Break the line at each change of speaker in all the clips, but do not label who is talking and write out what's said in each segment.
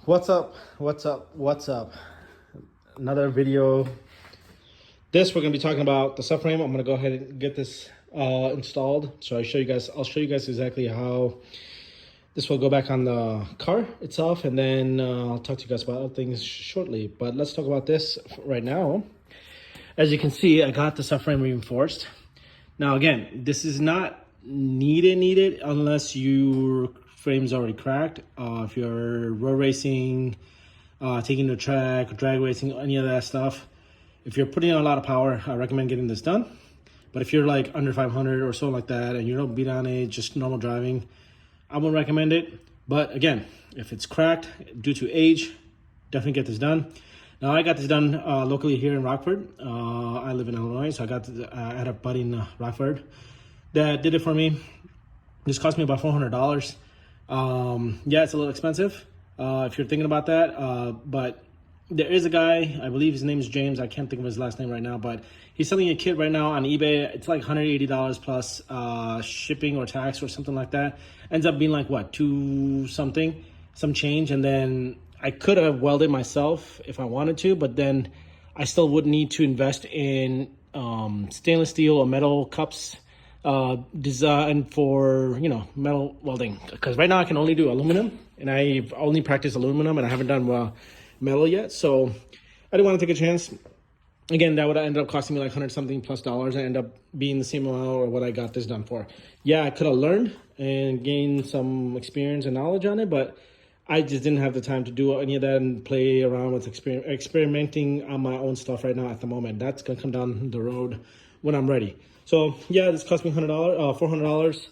What's up? What's up? Another video. This we're gonna be talking about the subframe. I'm gonna go ahead and get this installed. So I'll show you guys exactly how this will go back on the car itself, and then I'll talk to you guys about other things shortly. But let's talk about this right now. As you can see, I got the subframe reinforced. Now again, this is not needed unless your frame's already cracked. If you're road racing, taking the track, drag racing, any of that stuff, if you're putting in a lot of power, I recommend getting this done. But if you're like under 500 or so like that, and you don't beat on it, just normal driving, I wouldn't recommend it. But again, if it's cracked due to age, definitely get this done. Now I got this done locally here in Rockford. I live in Illinois, so I had a buddy in Rockford that did it for me. This cost me about $400. Yeah, it's a little expensive if you're thinking about that, but there is a guy, I believe his name is James, I can't think of his last name right now, but he's selling a kit right now on eBay. It's like $180 plus shipping or tax or something like that. Ends up being like what, some change. And then I could have welded myself if I wanted to, but then I still would need to invest in stainless steel or metal cups designed for, metal welding. Because right now I can only do aluminum, and I've only practiced aluminum, and I haven't done metal yet. So I didn't want to take a chance. Again, that would end up costing me like $100-something plus and end up being the same amount or what I got this done for. Yeah, I could have learned and gained some experience and knowledge on it, but I just didn't have the time to do any of that and play around with experimenting on my own stuff right now at the moment. That's gonna come down the road when I'm ready. So yeah, this cost me $400.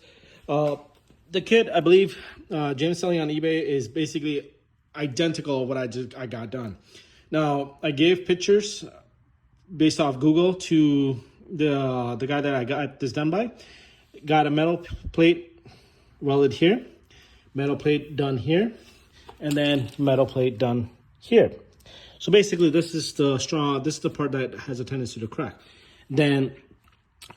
The kit, I believe, James selling on eBay is basically identical to what I got done. Now I gave pictures based off Google to the guy that I got this done by. Got a metal plate welded here, metal plate done here, and then metal plate done here. So basically this is the straw, this is the part that has a tendency to crack. Then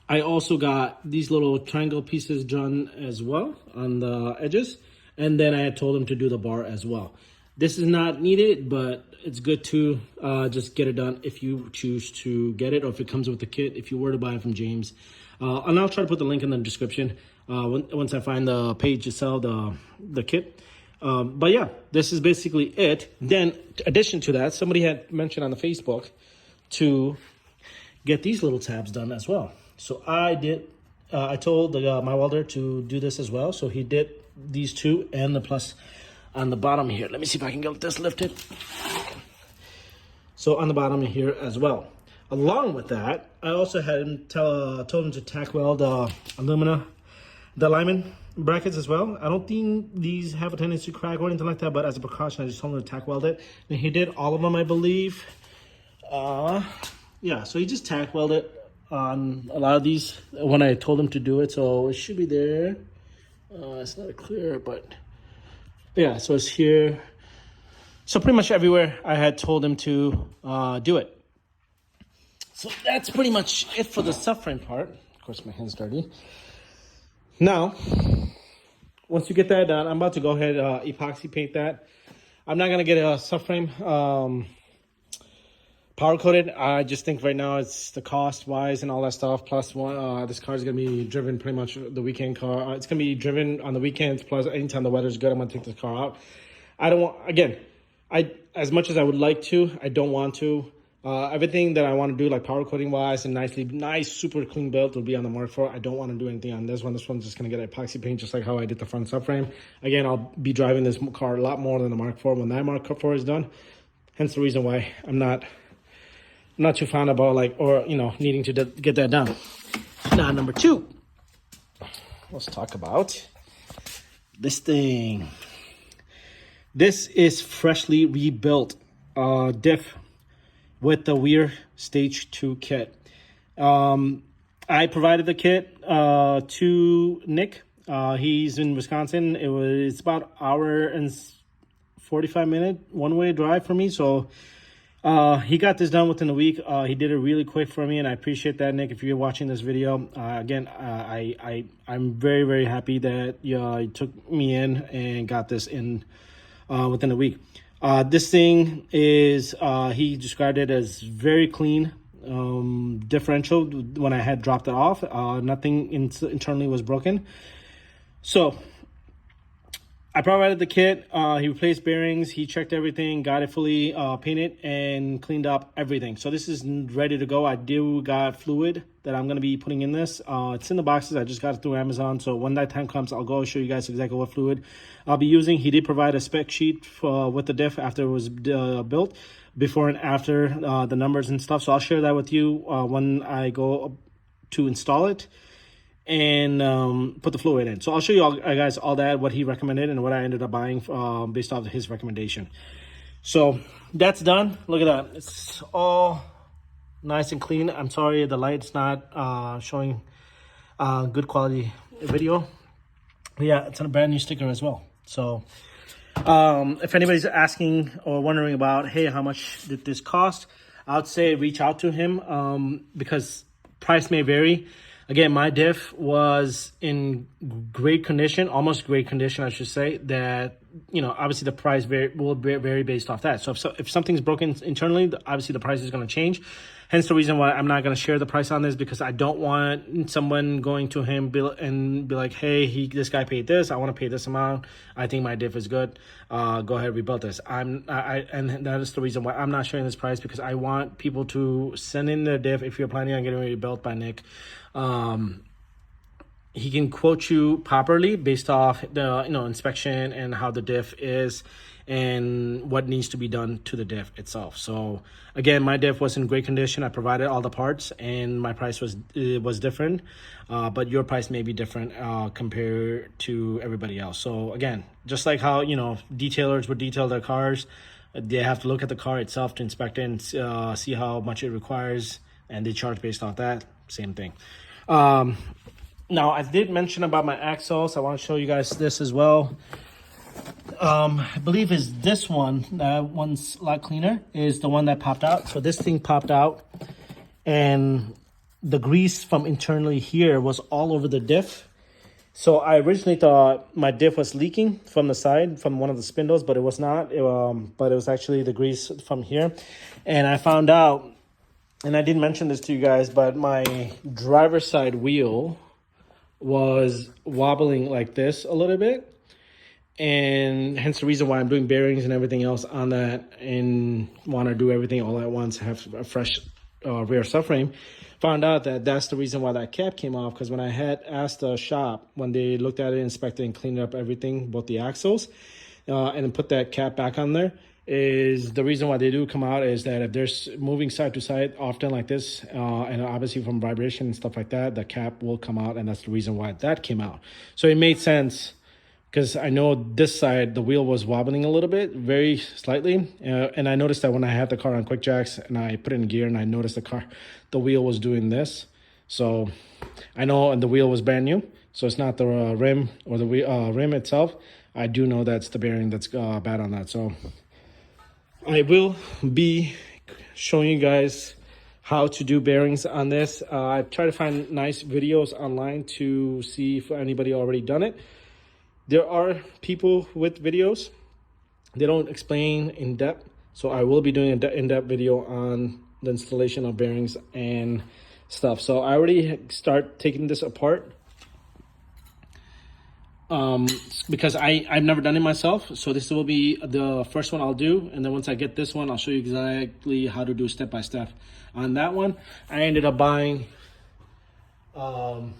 I also got these little triangle pieces done as well on the edges, and then I had told him to do the bar as well. This is not needed, but it's good to just get it done if you choose to get it, or if it comes with the kit, if you were to buy it from James. And I'll try to put the link in the description once I find the page to sell the kit. But yeah, this is basically it. Then, in addition to that, somebody had mentioned on the Facebook to get these little tabs done as well. So I did. I told my welder to do this as well. So he did these two and the plus on the bottom here. Let me see if I can get this lifted. So on the bottom here as well. Along with that, I also had him told him to tack weld the alignment brackets as well. I don't think these have a tendency to crack or anything like that, but as a precaution, I just told him to tack weld it. And he did all of them, I believe. Yeah, so he just tack welded on a lot of these when I told him to do it. So it should be there. It's not clear, but yeah, so it's here. So pretty much everywhere I had told him to do it. So that's pretty much it for the subframe part. Of course, my hand's dirty. Now, once you get that done, I'm about to go ahead epoxy paint that. I'm not going to get a subframe powder coated. I just think right now it's the cost wise and all that stuff. Plus, this car is going to be driven pretty much the weekend car. It's going to be driven on the weekends. Plus, anytime the weather's good, I'm going to take this car out. I don't want, again, as much as I would like to, I don't want to. Everything that I want to do, like powder coating wise and nice, super clean build will be on the Mark IV. I don't want to do anything on this one. This one's just going to get epoxy paint, just like how I did the front subframe. Again, I'll be driving this car a lot more than the Mark IV when that Mark IV is done. Hence the reason why I'm not too fond about needing to get that done. Now, number two, let's talk about this thing. This is freshly rebuilt Diff with the Weir Stage 2 kit. I provided the kit to Nick. He's in Wisconsin. It's about an hour and 45-minute one-way drive for me. So he got this done within a week. He did it really quick for me, and I appreciate that, Nick. If you're watching this video, again, I'm very, very happy that you took me in and got this in within a week. This thing is, he described it as very clean, differential when I had dropped it off. Nothing internally was broken. So I provided the kit. He replaced bearings. He checked everything, got it fully painted, and cleaned up everything. So this is ready to go. I do got fluid that I'm going to be putting in this. It's in the boxes. I just got it through Amazon. So when that time comes, I'll go show you guys exactly what fluid I'll be using. He did provide a spec sheet with the diff after it was built, before and after the numbers and stuff. So I'll share that with you when I go to install it and put the fluid in. So I'll show you all, guys, all that, what he recommended and what I ended up buying based off of his recommendation. So that's done. Look at that. It's all nice and clean. I'm sorry the light's not showing good quality video. Yeah, it's on a brand new sticker as well. So if anybody's asking or wondering about, hey, how much did this cost, I would say reach out to him because price may vary. Again, my diff was in great condition, almost great condition, I should say, that, you know, obviously the price will vary based off that. So if something's broken internally, obviously the price is going to change. Hence the reason why I'm not going to share the price on this, because I don't want someone going to him and be like, hey, this guy paid this. I want to pay this amount. I think my diff is good. Go ahead, rebuild this. And that is the reason why I'm not sharing this price, because I want people to send in their diff. If you're planning on getting rebuilt by Nick, he can quote you properly based off the inspection and how the diff is and what needs to be done to the diff itself. So again, my diff was in great condition. I provided all the parts and my price was different, but your price may be different compared to everybody else. So again, just like how detailers would detail their cars, they have to look at the car itself to inspect it and see how much it requires, and they charge based off that. Same thing. Now, I did mention about my axles. I want to show you guys this as well. I believe is this one. That one's a lot cleaner. Is the one that popped out. So this thing popped out, and the grease from internally here was all over the diff. So I originally thought my diff was leaking from the side, from one of the spindles, but it was not. But it was actually the grease from here. And I found out, and I didn't mention this to you guys, but my driver's side wheel was wobbling like this a little bit, and hence the reason why I'm doing bearings and everything else on that and want to do everything all at once, have a fresh rear subframe. Found out that that's the reason why that cap came off, because when I had asked the shop, when they looked at it, inspected and cleaned up everything, both the axles, and then put that cap back on there, is the reason why they do come out is that if there's moving side to side often like this, and obviously from vibration and stuff like that, the cap will come out, and that's the reason why that came out. So it made sense, because I know this side, the wheel was wobbling a little bit, very slightly, and I noticed that when I had the car on quick jacks and I put it in gear and I noticed the wheel was doing this. So I know, and the wheel was brand new, so it's not the rim or the rim itself. I do know that's the bearing that's bad on that. So I will be showing you guys how to do bearings on this. I try to find nice videos online to see if anybody already done it. There are people with videos. They don't explain in depth. So I will be doing an in-depth video on the installation of bearings and stuff. So I already start taking this apart. Because I've never done it myself, so this will be the first one I'll do, and then once I get this one, I'll show you exactly how to do step by step. On that one, I ended up buying what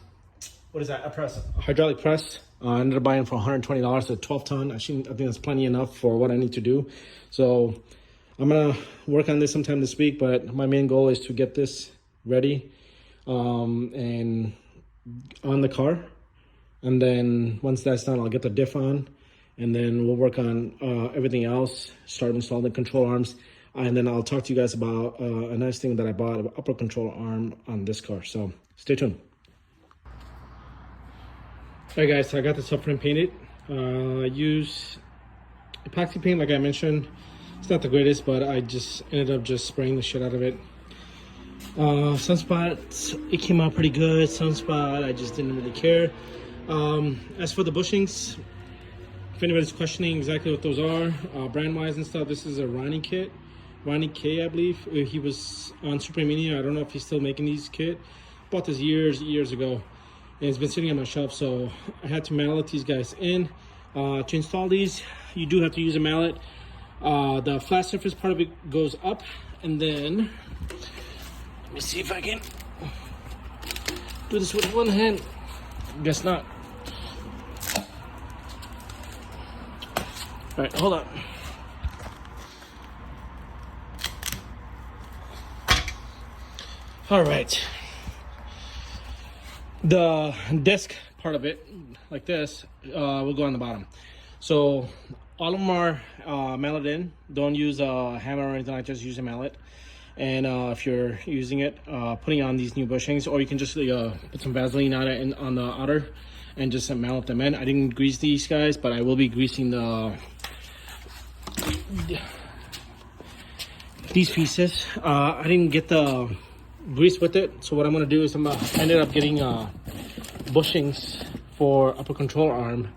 is that, a hydraulic press. I ended up buying for $120, a 12-ton. I think that's plenty enough for what I need to do. So I'm gonna work on this sometime this week, but my main goal is to get this ready and on the car. And then once that's done, I'll get the diff on, and then we'll work on everything else, start installing the control arms, and then I'll talk to you guys about a nice thing that I bought, an upper control arm on this car. So stay tuned. All right, guys, so I got the subframe painted. I use epoxy paint, like I mentioned. It's not the greatest, but I just ended up just spraying the shit out of it. Sunspots, it came out pretty good. Sunspot, I just didn't really care. As for the bushings, if anybody's questioning exactly what those are, brand-wise and stuff, this is a Ronnie Kit. Ronnie K, I believe. He was on Subframe Mania. I don't know if he's still making these kit. Bought this years ago. And it's been sitting on my shelf, so I had to mallet these guys in. To install these, you do have to use a mallet. The flat surface part of it goes up, and then, let me see if I can do this with one hand. Guess not. All right, hold on. All right. The disc part of it, like this, will go on the bottom. So all of them are mallet in. Don't use a hammer or anything like that, just use a mallet. And if you're using it, putting on these new bushings, or you can just put some Vaseline on it and on the outer and just mallet them in. I didn't grease these guys, but I will be greasing these pieces. I didn't get the grease with it, so what I'm gonna do is I ended up getting bushings for upper control arm,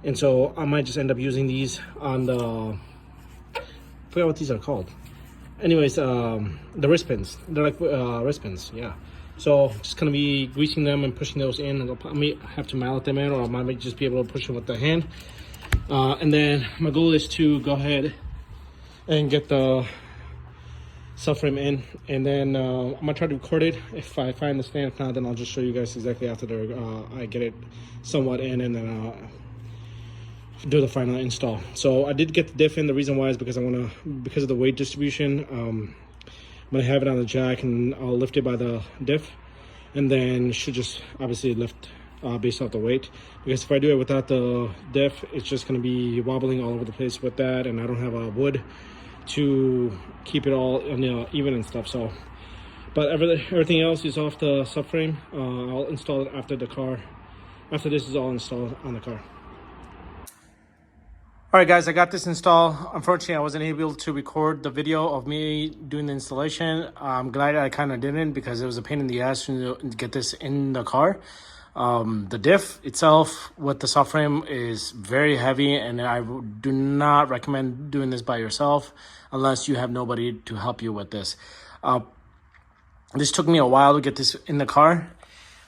and so I might just end up using these on the, I forgot what these are called. Anyways, the wrist pins. They're like wrist pins, yeah. So just gonna be greasing them and pushing those in. I may have to mallet them in, or I might just be able to push them with the hand. And then my goal is to go ahead and get the subframe in, and then I'm gonna try to record it. If I find the stand, if not, then I'll just show you guys exactly after I get it somewhat in, and then do the final install. So I did get the diff in. The reason why is because because of the weight distribution. I'm gonna have it on the jack, and I'll lift it by the diff, and then should just obviously lift based off the weight. Because if I do it without the diff, it's just gonna be wobbling all over the place with that, and I don't have a wood to keep it all even and stuff. So, but everything else is off the subframe. I'll install it after this is all installed on the car. All right, guys, I got this installed. Unfortunately, I wasn't able to record the video of me doing the installation. I'm glad I kind of didn't, because it was a pain in the ass to get this in the car. The diff itself with the subframe is very heavy, and I do not recommend doing this by yourself unless you have nobody to help you with this. This took me a while to get this in the car.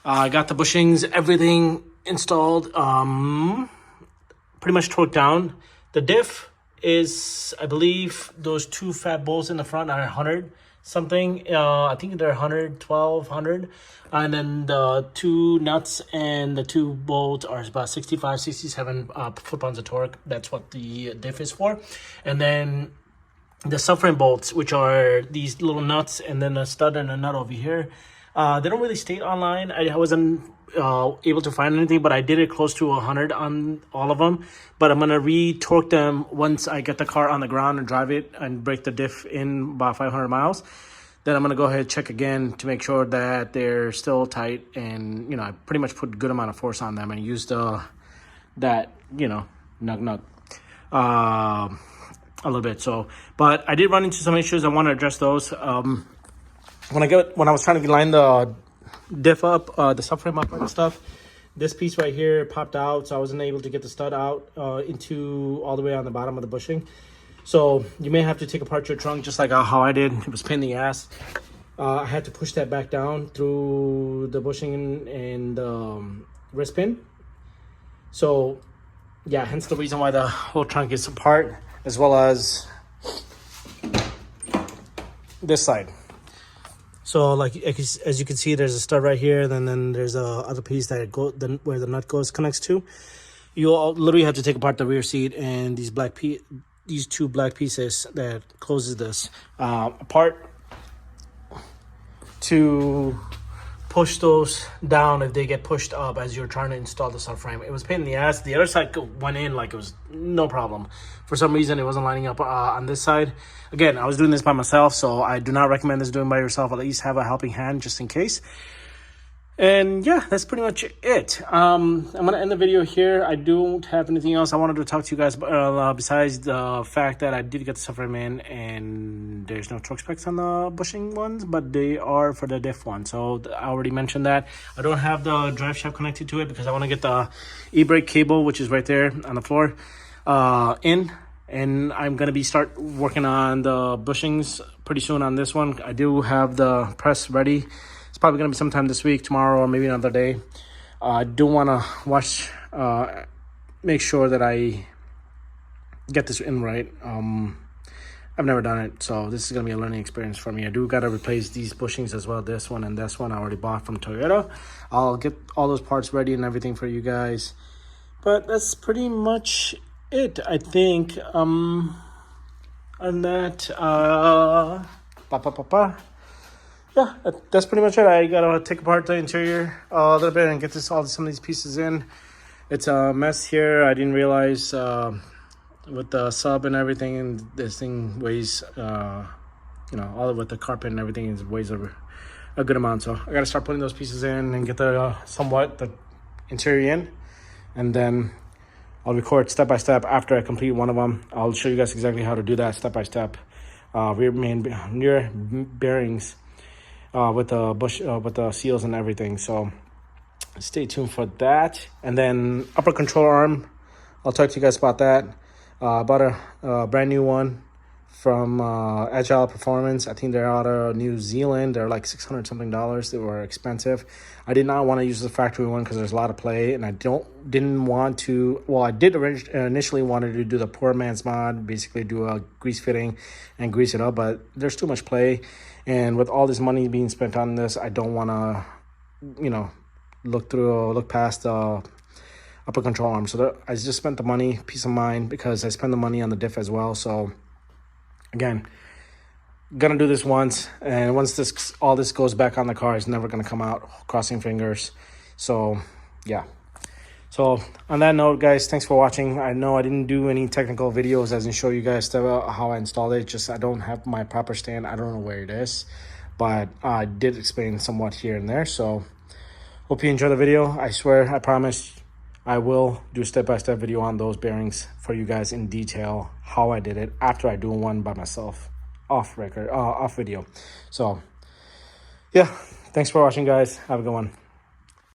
I got the bushings, everything installed, pretty much torqued down. The diff is, I believe, those two fat bolts in the front are 100 something. I think they're 100, and then the two nuts and the two bolts are about 65, 67 foot-pounds of torque. That's what the diff is for. And then the subframe bolts, which are these little nuts and then a stud and a nut over here, they don't really state online. I wasn't able to find anything, but I did it close to 100 on all of them. But I'm gonna re-torque them once I get the car on the ground and drive it and break the diff in about 500 miles. Then I'm gonna go ahead and check again to make sure that they're still tight, and I pretty much put a good amount of force on them and use that nug a little bit. So, but I did run into some issues. I want to address those. When I was trying to line the diff up, the subframe up and stuff, this piece right here popped out, so I wasn't able to get the stud out into all the way on the bottom of the bushing. So you may have to take apart your trunk, just like how I did. It was a pain in the ass. I had to push that back down through the bushing and wrist pin. So yeah, hence the reason why the whole trunk is apart, as well as this side. So like as you can see, there's a stud right here, then there's a other piece that where the nut connects to. You'll literally have to take apart the rear seat and these two black pieces that closes this apart to push those down if they get pushed up as you're trying to install the subframe. It was a pain in the ass. The other side went in like it was no problem. For some reason, it wasn't lining up on this side. Again, I was doing this by myself, so I do not recommend this doing by yourself. At least have a helping hand just in case. And yeah, that's pretty much it. I'm going to end the video here. I don't have anything else I wanted to talk to you guys about, besides the fact that I did get the subframe in, and and there's no torque specs on the bushing ones, but they are for the diff one. So I already mentioned that. I don't have the drive shaft connected to it because I want to get the e-brake cable, which is right there on the floor, in. And I'm going to start working on the bushings pretty soon on this one. I do have the press ready. It's probably going to be sometime this week, tomorrow, or maybe another day. I do want to make sure that I get this in right. I've never done it, so this is going to be a learning experience for me. I do got to replace these bushings as well. This one and this one I already bought from Toyota. I'll get all those parts ready and everything for you guys. But that's pretty much it, I think. On that, yeah, that's pretty much it. I gotta take apart the interior a little bit and get some of these pieces in. It's a mess here. I didn't realize with the sub and everything, and this thing weighs all with the carpet and everything, it weighs a good amount. So I gotta start putting those pieces in and get the interior in, and then I'll record step by step after I complete one of them. I'll show you guys exactly how to do that step by step. Rear bearings with the seals and everything. So stay tuned for that. And then upper control arm, I'll talk to you guys about that. Bought a brand new one from Agile Performance. I think they're out of New Zealand. They're like $600 something. They were expensive. I did not want to use the factory one because there's a lot of play, and I didn't want to. Well, I did initially wanted to do the poor man's mod, basically do a grease fitting and grease it up, but there's too much play, and with all this money being spent on this, I don't want to, look past the upper control arm. So I just spent the money, peace of mind, because I spent the money on the diff as well. So again, gonna do this once, and once all this goes back on the car, it's never gonna come out. Crossing fingers. So yeah. So on that note, guys, thanks for watching. I know I didn't do any technical videos as in show you guys how I installed it. Just I don't have my proper stand. I don't know where it is, but I did explain somewhat here and there. So hope you enjoy the video. I swear, I promise, I will do a step-by-step video on those bearings for you guys in detail, how I did it after I do one by myself, off video. So yeah, thanks for watching, guys. Have a good one.